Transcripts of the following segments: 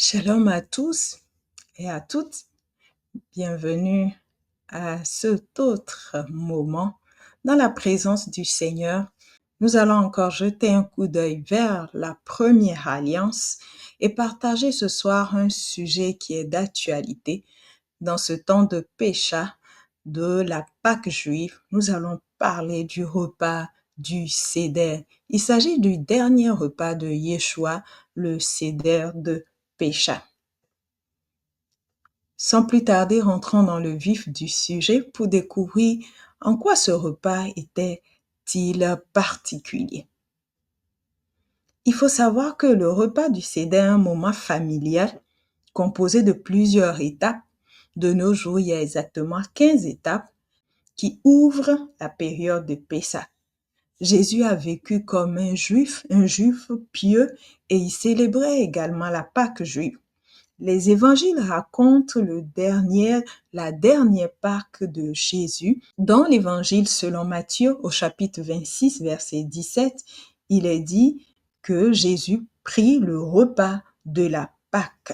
Shalom à tous et à toutes. Bienvenue à cet autre moment dans la présence du Seigneur. Nous allons encore jeter un coup d'œil vers la première alliance et partager ce soir un sujet qui est d'actualité. Dans ce temps de Pécha de la Pâque juive, nous allons parler du repas du Seder. Il s'agit du dernier repas de Yeshua, le Seder de Pécha. Sans plus tarder, rentrons dans le vif du sujet pour découvrir en quoi ce repas était-il particulier. Il faut savoir que le repas du Seder est un moment familial composé de plusieurs étapes. De nos jours, il y a exactement 15 étapes qui ouvrent la période de Pessah. Jésus a vécu comme un juif pieux, et il célébrait également la Pâque juive. Les évangiles racontent la dernière Pâque de Jésus. Dans l'évangile selon Matthieu, au chapitre 26, verset 17, il est dit que Jésus prit le repas de la Pâque.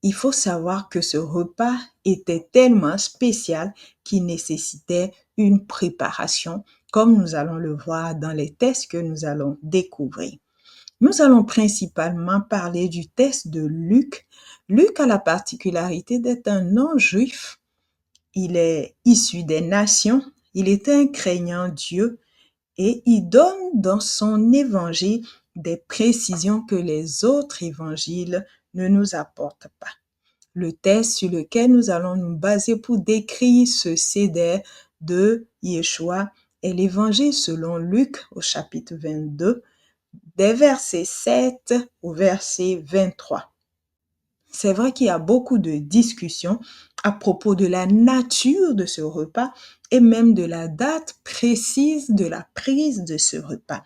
Il faut savoir que ce repas était tellement spécial qu'il nécessitait une préparation, comme nous allons le voir dans les textes que nous allons découvrir. Nous allons principalement parler du texte de Luc. Luc a la particularité d'être un non-juif. Il est issu des nations, il était un craignant Dieu et il donne dans son évangile des précisions que les autres évangiles ne nous apportent pas. Le texte sur lequel nous allons nous baser pour décrire ce Seder de Yeshua est l'évangile selon Luc au chapitre 22, des versets 7 au verset 23. C'est vrai qu'il y a beaucoup de discussions à propos de la nature de ce repas et même de la date précise de la prise de ce repas.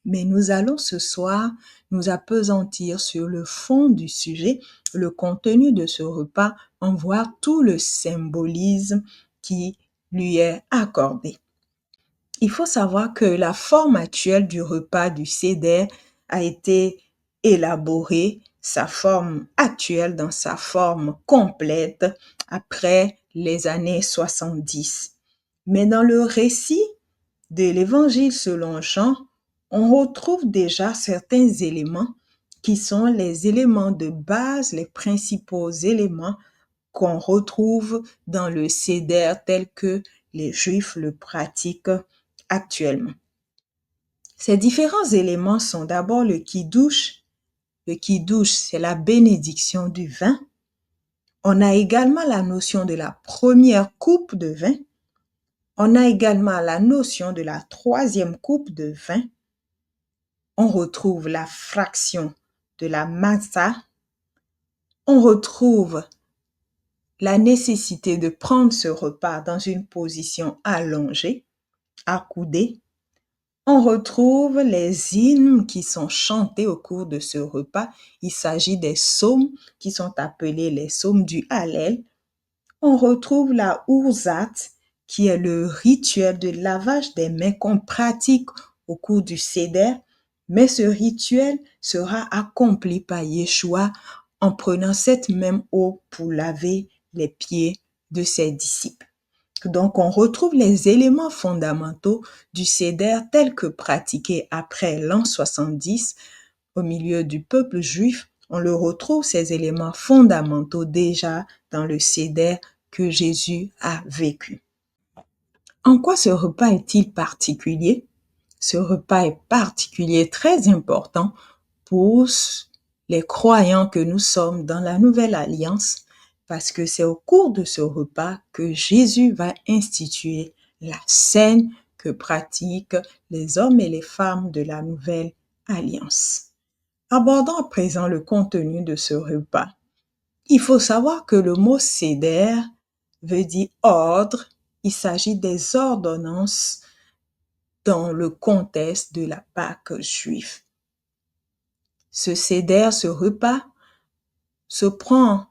Mais nous allons ce soir nous appesantir sur le fond du sujet, le contenu de ce repas, en voir tout le symbolisme qui lui est accordé. Il faut savoir que la forme actuelle du repas du Seder a été élaborée, sa forme actuelle dans sa forme complète après les années 70. Mais dans le récit de l'Évangile selon Jean, on retrouve déjà certains éléments qui sont les éléments de base, les principaux éléments qu'on retrouve dans le Seder tel que les Juifs le pratiquent actuellement. Ces différents éléments sont d'abord le kiddush. Le kiddush, c'est la bénédiction du vin. On a également la notion de la première coupe de vin. On a également la notion de la troisième coupe de vin. On retrouve la fraction de la matzah. On retrouve la nécessité de prendre ce repas dans une position allongée, accoudée. On retrouve les hymnes qui sont chantés au cours de ce repas. Il s'agit des psaumes qui sont appelés les psaumes du Hallel. On retrouve la Urzat, qui est le rituel de lavage des mains qu'on pratique au cours du Seder, mais ce rituel sera accompli par Yeshua en prenant cette même eau pour laver les pieds de ses disciples. Donc, on retrouve les éléments fondamentaux du Seder tels que pratiqués après l'an 70 au milieu du peuple juif. On le retrouve, ces éléments fondamentaux déjà dans le Seder que Jésus a vécu. En quoi ce repas est-il particulier? Ce repas est particulier, très important pour les croyants que nous sommes dans la Nouvelle Alliance, parce que c'est au cours de ce repas que Jésus va instituer la scène que pratiquent les hommes et les femmes de la Nouvelle Alliance. Abordons à présent le contenu de ce repas. Il faut savoir que le mot Seder veut dire ordre. Il s'agit des ordonnances dans le contexte de la Pâque juive. Ce Seder, ce repas, se prend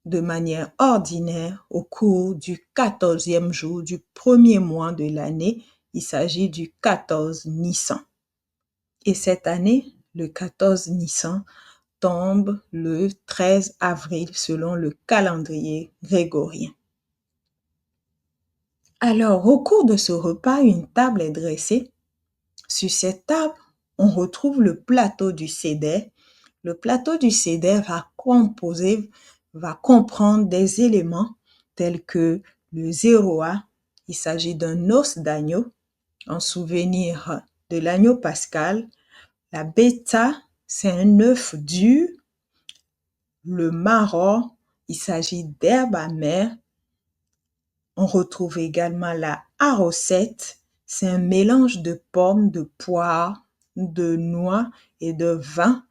de manière ordinaire au cours du 14e jour du premier mois de l'année. Il s'agit du 14 Nissan. Et cette année, le 14 Nissan tombe le 13 avril selon le calendrier grégorien. Alors, au cours de ce repas, une table est dressée. Sur cette table, on retrouve le plateau du Seder. Le plateau du Seder va comprendre des éléments tels que le zéroa, il s'agit d'un os d'agneau, en souvenir de l'agneau pascal. La bêta, c'est un œuf dur. Le maror, il s'agit d'herbe amère. On retrouve également la arrosette, c'est un mélange de pommes, de poires, de noix et de vin.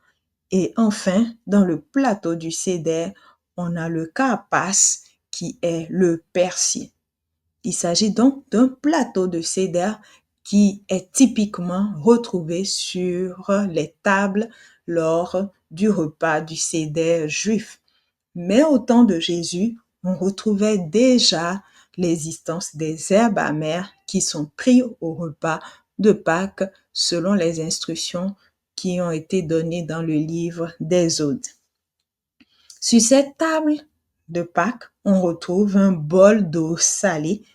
Et enfin, dans le plateau du Seder, on a le karpas qui est le persil. Il s'agit donc d'un plateau de Seder qui est typiquement retrouvé sur les tables lors du repas du Seder juif. Mais au temps de Jésus, on retrouvait déjà l'existence des herbes amères qui sont prises au repas de Pâques selon les instructions qui ont été données dans le livre d'Exode. Sur cette table de Pâques, on retrouve un bol d'eau salée.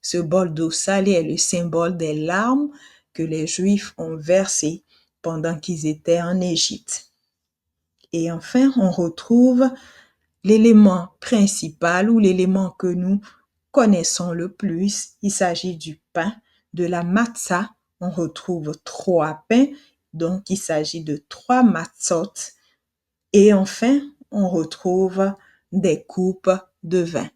Ce bol d'eau salée est le symbole des larmes que les Juifs ont versées pendant qu'ils étaient en Égypte. Et enfin, on retrouve l'élément principal ou l'élément que nous connaissons le plus. Il s'agit du pain, de la matzah. On retrouve 3 pains, donc il s'agit de 3 matzot. Et enfin, on retrouve des coupes de vin.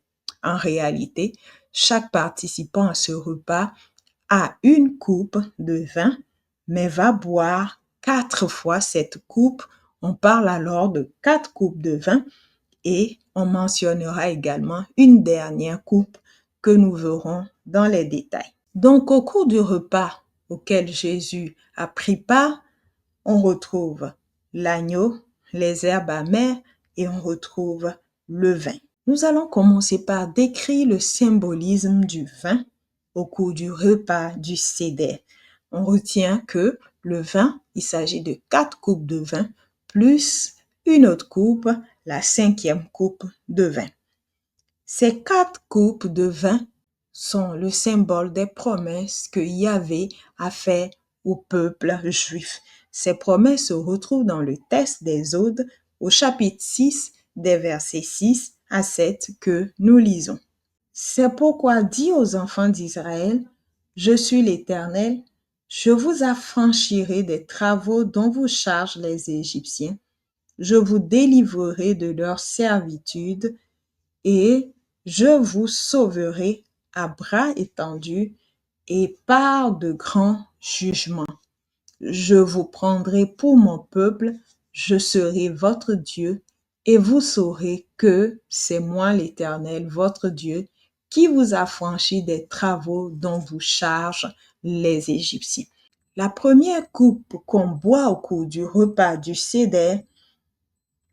En réalité, chaque participant à ce repas a une coupe de vin, mais va boire 4 fois cette coupe. On parle alors de 4 coupes de vin et on mentionnera également une dernière coupe que nous verrons dans les détails. Donc, au cours du repas auquel Jésus a pris part, on retrouve l'agneau, les herbes amères et on retrouve le vin. Nous allons commencer par décrire le symbolisme du vin au cours du repas du Seder. On retient que le vin, il s'agit de 4 coupes de vin plus une autre coupe, la 5e coupe de vin. Ces 4 coupes de vin sont le symbole des promesses que Yahvé a faites au peuple juif. Ces promesses se retrouvent dans le texte d'Exode au chapitre 6 des versets 6 à 7 que nous lisons. C'est pourquoi dis aux enfants d'Israël, je suis l'Éternel, je vous affranchirai des travaux dont vous chargent les Égyptiens, je vous délivrerai de leur servitude et je vous sauverai à bras étendus et par de grands jugements. Je vous prendrai pour mon peuple, je serai votre Dieu, et vous saurez que c'est moi l'Éternel, votre Dieu, qui vous a franchi des travaux dont vous chargent les Égyptiens. La première coupe qu'on boit au cours du repas du Seder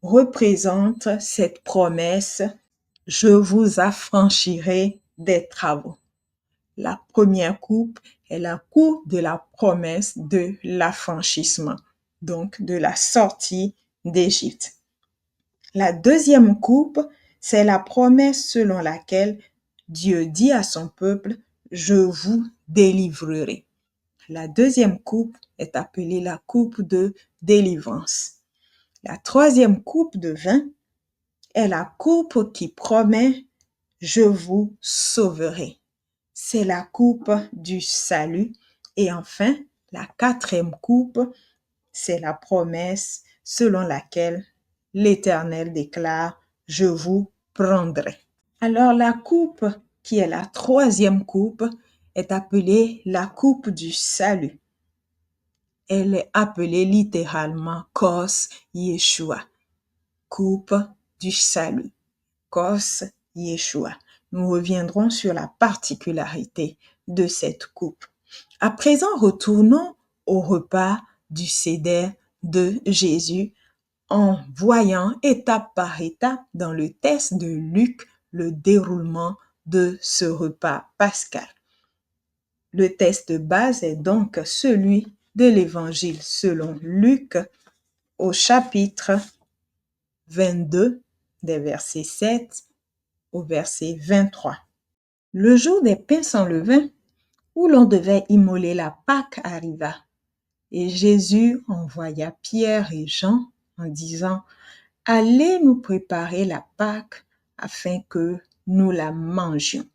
représente cette promesse « Je vous affranchirai des travaux ». La première coupe est la coupe de la promesse de l'affranchissement, donc de la sortie d'Égypte. La deuxième coupe, c'est la promesse selon laquelle Dieu dit à son peuple « Je vous délivrerai ». La deuxième coupe est appelée la coupe de délivrance. La troisième coupe de vin est la coupe qui promet « Je vous sauverai ». C'est la coupe du salut. Et enfin, la quatrième coupe, c'est la promesse selon laquelle l'Éternel déclare « Je vous prendrai ». Alors la coupe qui est la troisième coupe est appelée la coupe du salut. Elle est appelée littéralement Kos Yeshua, coupe du salut. Kos Yeshua. Nous reviendrons sur la particularité de cette coupe. À présent, retournons au repas du Seder de Jésus en voyant étape par étape dans le texte de Luc le déroulement de ce repas pascal. Le texte de base est donc celui de l'Évangile selon Luc au chapitre 22, des versets 7 au verset 23. Le jour des pains sans levain, où l'on devait immoler la Pâque, arriva. Et Jésus envoya Pierre et Jean en disant, « Allez nous préparer la Pâque afin que nous la mangions. »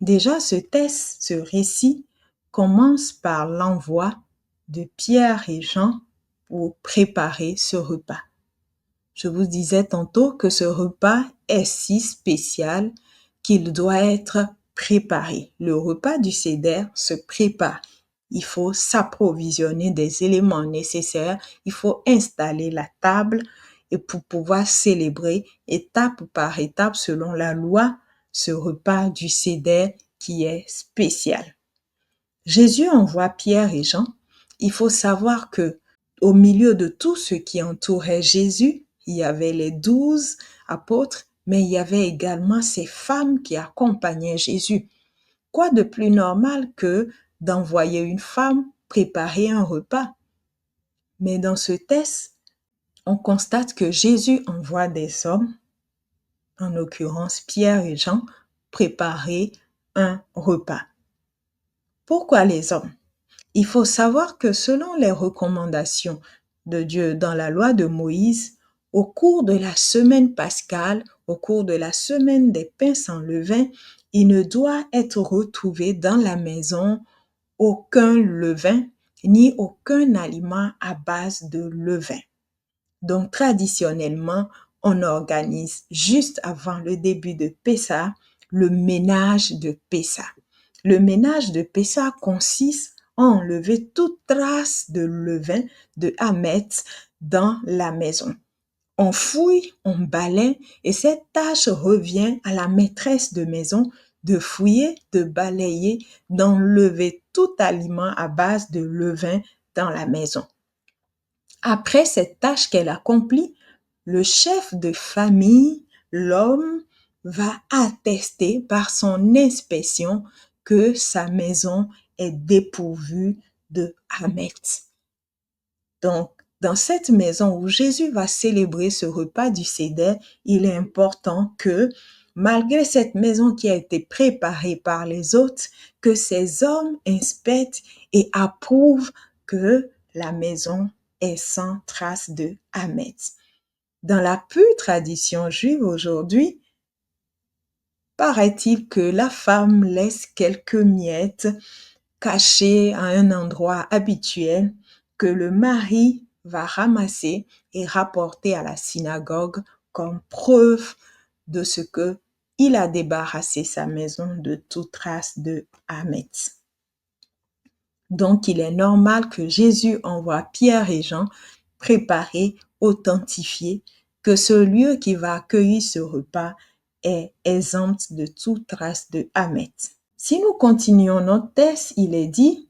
Déjà, ce récit commence par l'envoi de Pierre et Jean pour préparer ce repas. Je vous disais tantôt que ce repas est si spécial qu'il doit être préparé. Le repas du Seder se prépare. Il faut s'approvisionner des éléments nécessaires. Il faut installer la table et pour pouvoir célébrer étape par étape selon la loi ce repas du Seder qui est spécial. Jésus envoie Pierre et Jean. Il faut savoir que au milieu de tout ce qui entourait Jésus, il y avait les 12 apôtres, mais il y avait également ces femmes qui accompagnaient Jésus. Quoi de plus normal que d'envoyer une femme préparer un repas? Mais dans ce texte, on constate que Jésus envoie des hommes, en l'occurrence Pierre et Jean, préparer un repas. Pourquoi les hommes? Il faut savoir que selon les recommandations de Dieu dans la loi de Moïse, au cours de la semaine pascale, au cours de la semaine des pains sans levain, il ne doit être retrouvé dans la maison aucun levain ni aucun aliment à base de levain. Donc traditionnellement, on organise juste avant le début de Pessah le ménage de Pessah. Le ménage de Pessah consiste à enlever toute trace de levain, de hametz dans la maison. On fouille, on balaie et cette tâche revient à la maîtresse de maison de fouiller, de balayer, d'enlever tout aliment à base de levain dans la maison. Après cette tâche qu'elle accomplit, le chef de famille, l'homme, va attester par son inspection que sa maison est dépourvue de hametz. Donc, dans cette maison où Jésus va célébrer ce repas du Seder, il est important que, malgré cette maison qui a été préparée par les autres, que ces hommes inspectent et approuvent que la maison est sans trace de hametz. Dans la pure tradition juive aujourd'hui, paraît-il que la femme laisse quelques miettes cachées à un endroit habituel que le mari va ramasser et rapporter à la synagogue comme preuve de ce que il a débarrassé sa maison de toute trace de hametz. Donc, il est normal que Jésus envoie Pierre et Jean préparer, authentifier que ce lieu qui va accueillir ce repas est exempt de toute trace de hametz. Si nous continuons notre texte, il est dit,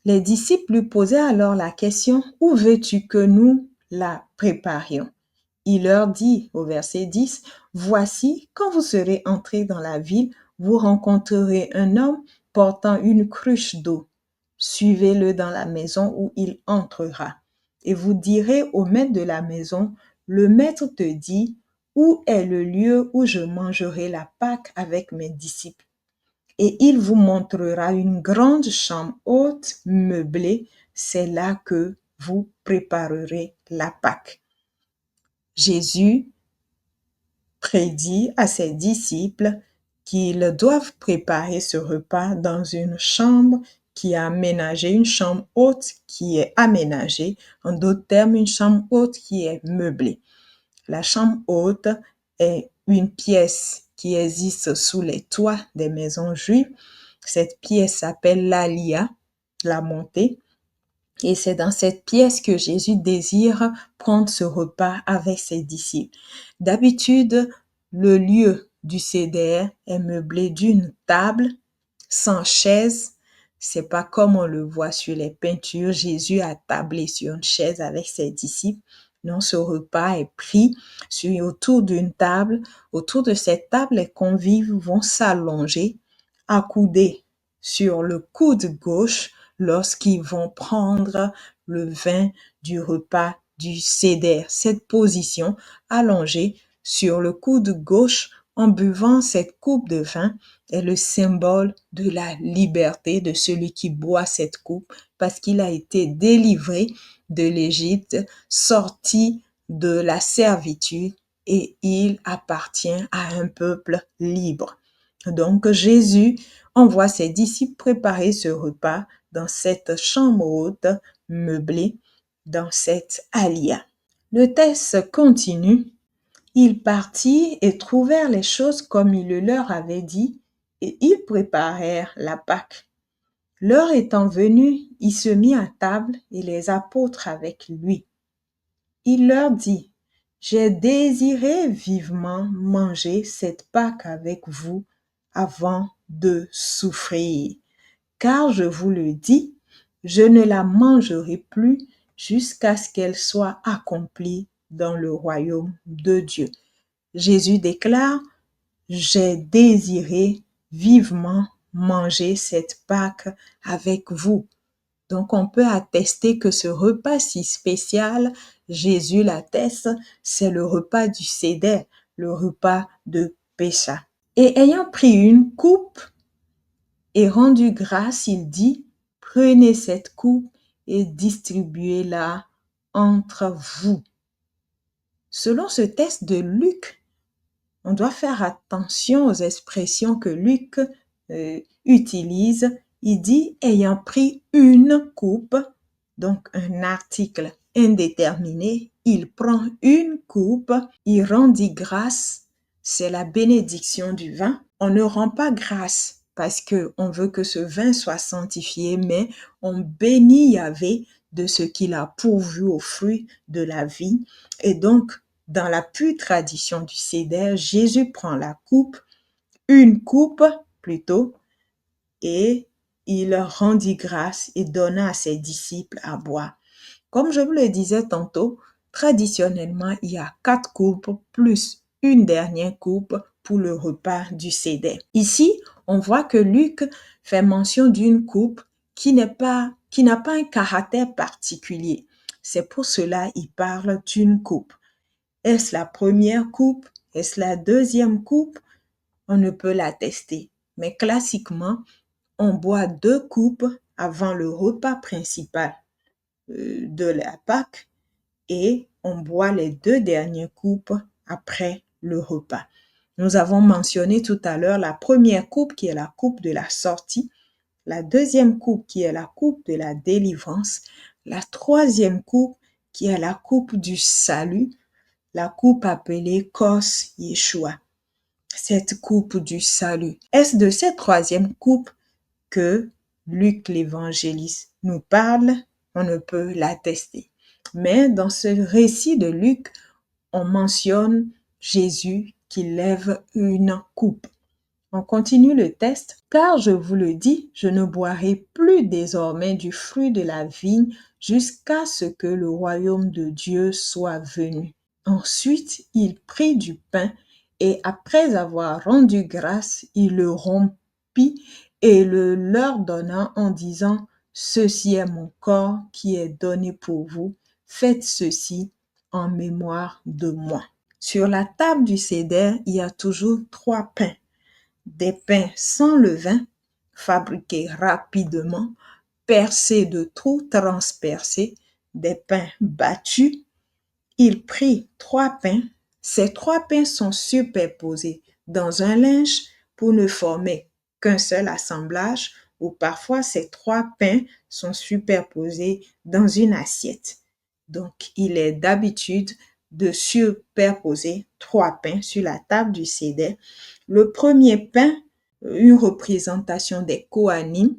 les disciples lui posaient alors la question, où veux-tu que nous la préparions? Il leur dit au verset 10, voici, quand vous serez entrés dans la ville, vous rencontrerez un homme portant une cruche d'eau. Suivez-le dans la maison où il entrera. Et vous direz au maître de la maison, le maître te dit, où est le lieu où je mangerai la Pâque avec mes disciples? Et il vous montrera une grande chambre haute, meublée. C'est là que vous préparerez la Pâque. Jésus prédit à ses disciples qu'ils doivent préparer ce repas dans une chambre qui est aménagée, une chambre haute qui est aménagée, en d'autres termes, une chambre haute qui est meublée. La chambre haute est une pièce qui existe sous les toits des maisons juives. Cette pièce s'appelle l'Alia, la montée. Et c'est dans cette pièce que Jésus désire prendre ce repas avec ses disciples. D'habitude, le lieu du Seder est meublé d'une table sans chaise. C'est pas comme on le voit sur les peintures. Jésus a tablé sur une chaise avec ses disciples. Non, ce repas est pris autour d'une table. Autour de cette table, les convives vont s'allonger, accoudés sur le coude gauche lorsqu'ils vont prendre le vin du repas du Seder. Cette position allongée sur le coude gauche en buvant cette coupe de vin est le symbole de la liberté de celui qui boit cette coupe parce qu'il a été délivré de l'Égypte, sorti de la servitude et il appartient à un peuple libre. Donc Jésus envoie ses disciples préparer ce repas dans cette chambre haute meublée, dans cette alia. Le texte continue. Ils partirent et trouvèrent les choses comme il le leur avait dit, et ils préparèrent la Pâque. L'heure étant venue, il se mit à table et les apôtres avec lui. Il leur dit, j'ai désiré vivement manger cette Pâque avec vous avant de souffrir. Car je vous le dis, je ne la mangerai plus jusqu'à ce qu'elle soit accomplie dans le royaume de Dieu. Jésus déclare, j'ai désiré vivement manger cette Pâque avec vous. Donc, on peut attester que ce repas si spécial, Jésus l'atteste, c'est le repas du Seder, le repas de Pécha. Et ayant pris une coupe et rendu grâce, il dit, prenez cette coupe et distribuez-la entre vous. Selon ce texte de Luc, on doit faire attention aux expressions que Luc utilise. Il dit ayant pris une coupe, donc un article indéterminé, il prend une coupe, il rendit grâce, c'est la bénédiction du vin. On ne rend pas grâce parce qu'on veut que ce vin soit sanctifié, mais on bénit Yahvé de ce qu'il a pourvu aux fruits de la vie. Et donc, dans la pure tradition du Seder, Jésus prend la coupe, une coupe plutôt, et il rendit grâce et donna à ses disciples à boire. Comme je vous le disais tantôt, traditionnellement, il y a 4 coupes plus une dernière coupe pour le repas du Seder. Ici, on voit que Luc fait mention d'une coupe qui n'a pas un caractère particulier. C'est pour cela qu'il parle d'une coupe. Est-ce la première coupe? Est-ce la deuxième coupe? On ne peut l'attester. Mais classiquement, on boit 2 coupes avant le repas principal de la Pâque et on boit les 2 dernières coupes après le repas. Nous avons mentionné tout à l'heure la première coupe qui est la coupe de la sortie, la deuxième coupe qui est la coupe de la délivrance, la troisième coupe qui est la coupe du salut, la coupe appelée Kos Yeshua, cette coupe du salut. Est-ce de cette troisième coupe que Luc l'évangéliste nous parle? On ne peut l'attester. Mais dans ce récit de Luc, on mentionne Jésus qui lève une coupe. On continue le texte. Car je vous le dis, je ne boirai plus désormais du fruit de la vigne jusqu'à ce que le royaume de Dieu soit venu. Ensuite, il prit du pain et après avoir rendu grâce, il le rompit et le leur donna en disant, ceci est mon corps qui est donné pour vous. Faites ceci en mémoire de moi. Sur la table du Seder, il y a toujours 3 pains. Des pains sans levain, fabriqués rapidement, percés de trous transpercés, des pains battus. Il prit 3 pains. Ces 3 pains sont superposés dans un linge pour ne former qu'un seul assemblage, ou parfois ces 3 pains sont superposés dans une assiette. Donc, il est d'habitude de superposer 3 pains sur la table du Seder. Le premier pain, une représentation des Kohanim,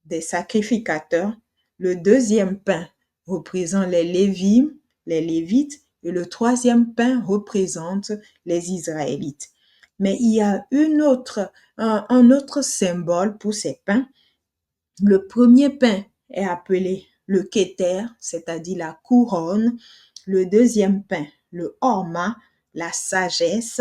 des sacrificateurs. Le deuxième pain représente les Lévim, les Lévites, et le troisième pain représente les Israélites. Mais il y a un autre symbole pour ces pains. Le premier pain est appelé le Keter, c'est-à-dire la couronne. Le deuxième pain, le Horma, la sagesse.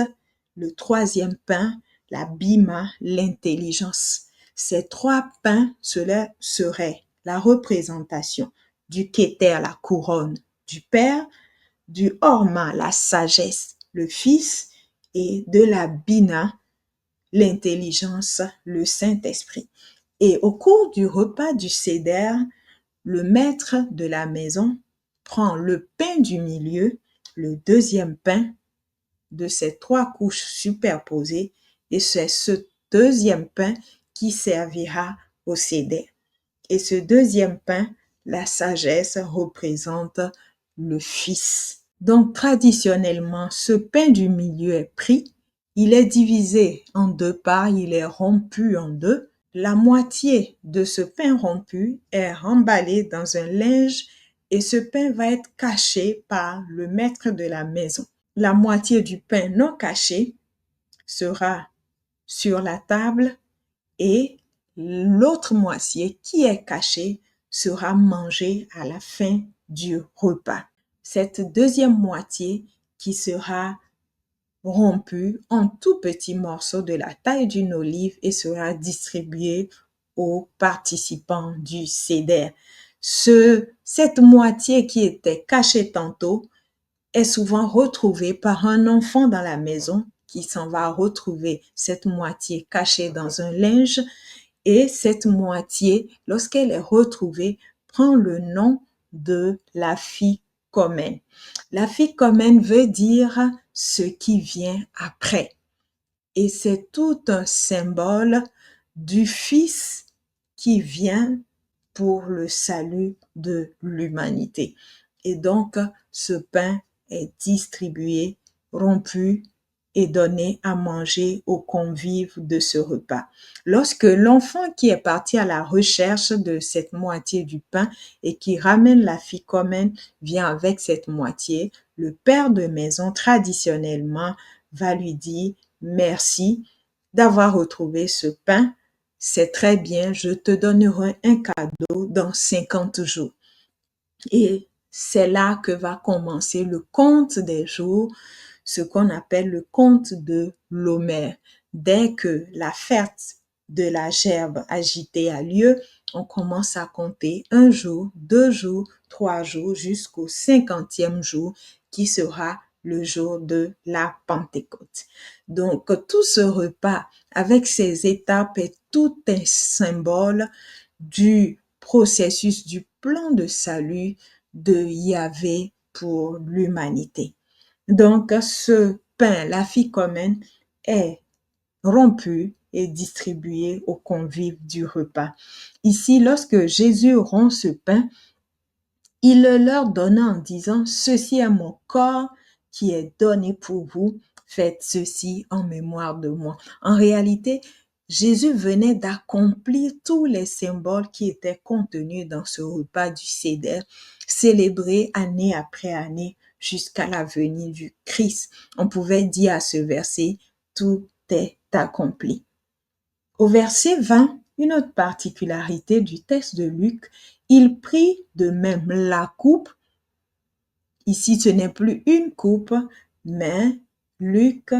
Le troisième pain, la Bima, l'intelligence. Ces 3 pains, cela serait la représentation du Keter, la couronne, du Père, du Horma, la sagesse, le Fils, et de la Bina, l'intelligence, le Saint-Esprit. Et au cours du repas du Seder, le maître de la maison prend le pain du milieu, le deuxième pain de ces trois couches superposées, et c'est ce deuxième pain qui servira au Seder. Et ce deuxième pain, la sagesse, représente le Fils. Donc traditionnellement, ce pain du milieu est pris, il est divisé en deux parts, il est rompu en deux. La moitié de ce pain rompu est emballé dans un linge et ce pain va être caché par le maître de la maison. La moitié du pain non caché sera sur la table et l'autre moitié qui est cachée sera mangée à la fin du repas. Cette deuxième moitié qui sera rompue en tout petits morceaux de la taille d'une olive et sera distribuée aux participants du Seder. Cette moitié qui était cachée tantôt est souvent retrouvée par un enfant dans la maison qui s'en va retrouver cette moitié cachée dans un linge et cette moitié, lorsqu'elle est retrouvée, prend le nom de la fille commune. La fille commune veut dire ce qui vient après. Et c'est tout un symbole du Fils qui vient pour le salut de l'humanité. Et donc, ce pain est distribué, rompu et donné à manger aux convives de ce repas. Lorsque l'enfant qui est parti à la recherche de cette moitié du pain et qui ramène la fille commune vient avec cette moitié, le père de maison traditionnellement va lui dire merci d'avoir retrouvé ce pain. C'est très bien, je te donnerai un cadeau dans 50 jours. Et c'est là que va commencer le compte des jours, ce qu'on appelle le compte de l'Omer. Dès que la fête de la gerbe agitée a lieu, on commence à compter 1 jour, 2 jours, 3 jours, jusqu'au 50e jour qui sera le jour de la Pentecôte. Donc, tout ce repas avec ses étapes est tout un symbole du processus, du plan de salut de Yahvé pour l'humanité. Donc, ce pain, la fille commune, est rompu et distribué aux convives du repas. Ici, lorsque Jésus rompt ce pain, il le leur donna en disant, ceci est mon corps qui est donné pour vous, faites ceci en mémoire de moi. En réalité, Jésus venait d'accomplir tous les symboles qui étaient contenus dans ce repas du Seder, célébré année après année jusqu'à la venue du Christ. On pouvait dire à ce verset, tout est accompli. Au verset 20, une autre particularité du texte de Luc, il prit de même la coupe. Ici, ce n'est plus une coupe, mais Luc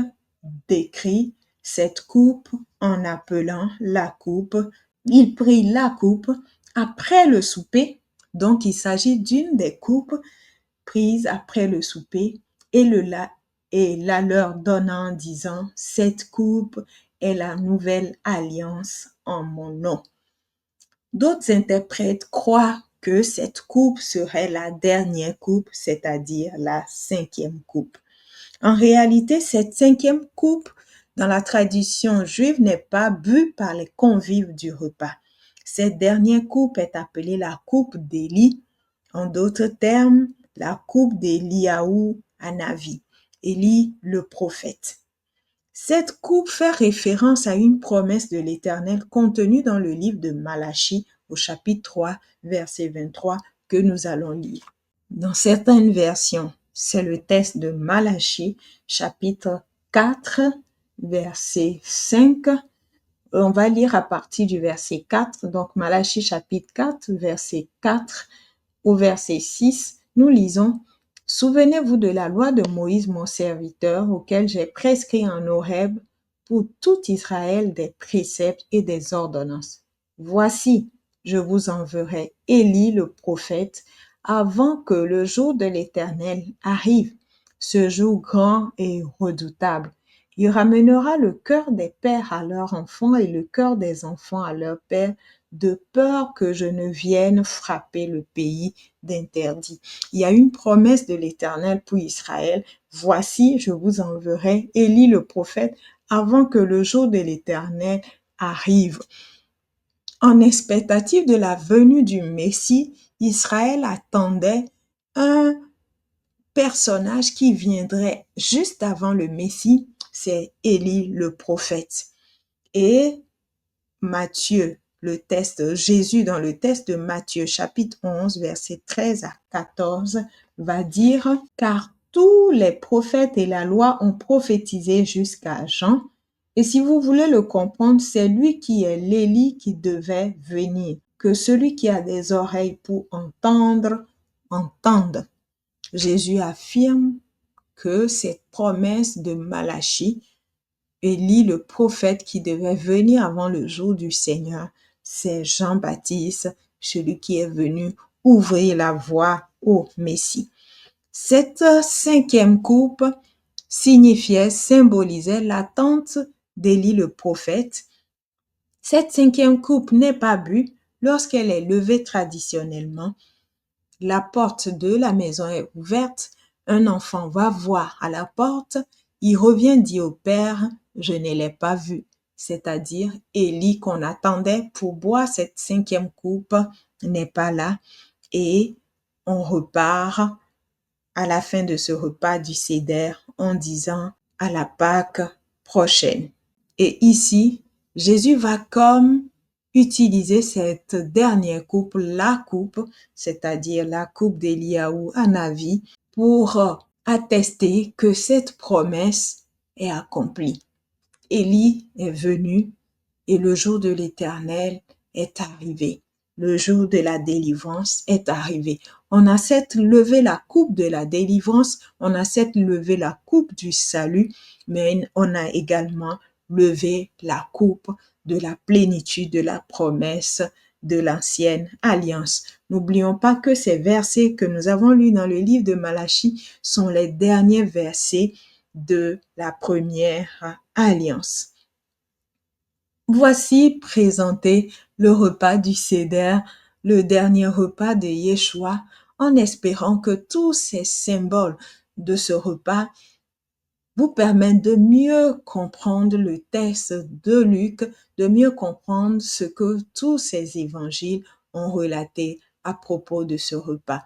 décrit cette coupe en appelant la coupe. Il prit la coupe après le souper, donc il s'agit d'une des coupes prises après le souper, et la leur donnant en disant, cette coupe est la nouvelle alliance en mon nom. D'autres interprètes croient que cette coupe serait la dernière coupe, c'est-à-dire la 5e coupe. En réalité, cette 5e coupe, dans la tradition juive, n'est pas bue par les convives du repas. Cette dernière coupe est appelée la coupe d'Élie, en d'autres termes, la coupe d'Eliaou Hanavi, Élie le prophète. Cette coupe fait référence à une promesse de l'Éternel contenue dans le livre de Malachie au chapitre 3, verset 23 que nous allons lire. Dans certaines versions, c'est le texte de Malachie, chapitre 4, verset 5. On va lire à partir du verset 4. Donc Malachie, chapitre 4, verset 4 au verset 6, nous lisons « Souvenez-vous de la loi de Moïse, mon serviteur, auquel j'ai prescrit en Horeb pour tout Israël des préceptes et des ordonnances. Voici, je vous enverrai Élie le prophète avant que le jour de l'Éternel arrive, ce jour grand et redoutable. Il ramènera le cœur des pères à leurs enfants et le cœur des enfants à leurs pères, de peur que je ne vienne frapper le pays d'interdit. Il y a une promesse de l'Éternel pour Israël. Voici, je vous enverrai Élie le prophète avant que le jour de l'Éternel arrive. En expectative de la venue du Messie, Israël attendait un personnage qui viendrait juste avant le Messie, c'est Élie le prophète. Et Jésus dans le texte de Matthieu chapitre 11, versets 13 à 14 va dire « Car tous les prophètes et la loi ont prophétisé jusqu'à Jean. Et si vous voulez le comprendre, c'est lui qui est l'Élie qui devait venir. Que celui qui a des oreilles pour entendre, entende. » Jésus affirme que cette promesse de Malachie, Élie le prophète qui devait venir avant le jour du Seigneur, c'est Jean-Baptiste, celui qui est venu ouvrir la voie au Messie. Cette cinquième coupe symbolisait l'attente d'Élie le prophète. Cette cinquième coupe n'est pas bue lorsqu'elle est levée traditionnellement. La porte de la maison est ouverte, un enfant va voir à la porte, il revient dire au père, je ne l'ai pas vu. C'est-à-dire, Élie qu'on attendait pour boire cette cinquième coupe n'est pas là et on repart à la fin de ce repas du Seder en disant à la Pâque prochaine. Et ici, Jésus va comme utiliser cette dernière coupe, la coupe, c'est-à-dire la coupe d'Eliaou Hanavi, pour attester que cette promesse est accomplie. Élie est venu et le jour de l'Éternel est arrivé. Le jour de la délivrance est arrivé. On a certes levé la coupe de la délivrance, on a certes levé la coupe du salut, mais on a également levé la coupe de la plénitude de la promesse de l'ancienne alliance. N'oublions pas que ces versets que nous avons lus dans le livre de Malachie sont les derniers versets de la première alliance. Voici présenté le repas du Seder, le dernier repas de Yeshua, en espérant que tous ces symboles de ce repas vous permettent de mieux comprendre le texte de Luc, de mieux comprendre ce que tous ces évangiles ont relaté à propos de ce repas.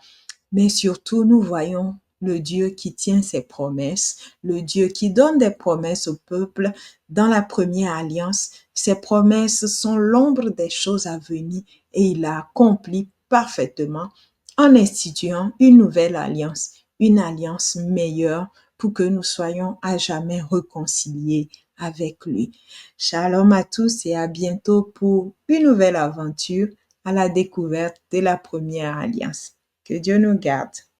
Mais surtout, nous voyons le Dieu qui tient ses promesses, le Dieu qui donne des promesses au peuple dans la première alliance. Ces promesses sont l'ombre des choses à venir et il a accompli parfaitement en instituant une nouvelle alliance, une alliance meilleure pour que nous soyons à jamais réconciliés avec lui. Shalom à tous et à bientôt pour une nouvelle aventure à la découverte de la première alliance. Que Dieu nous garde.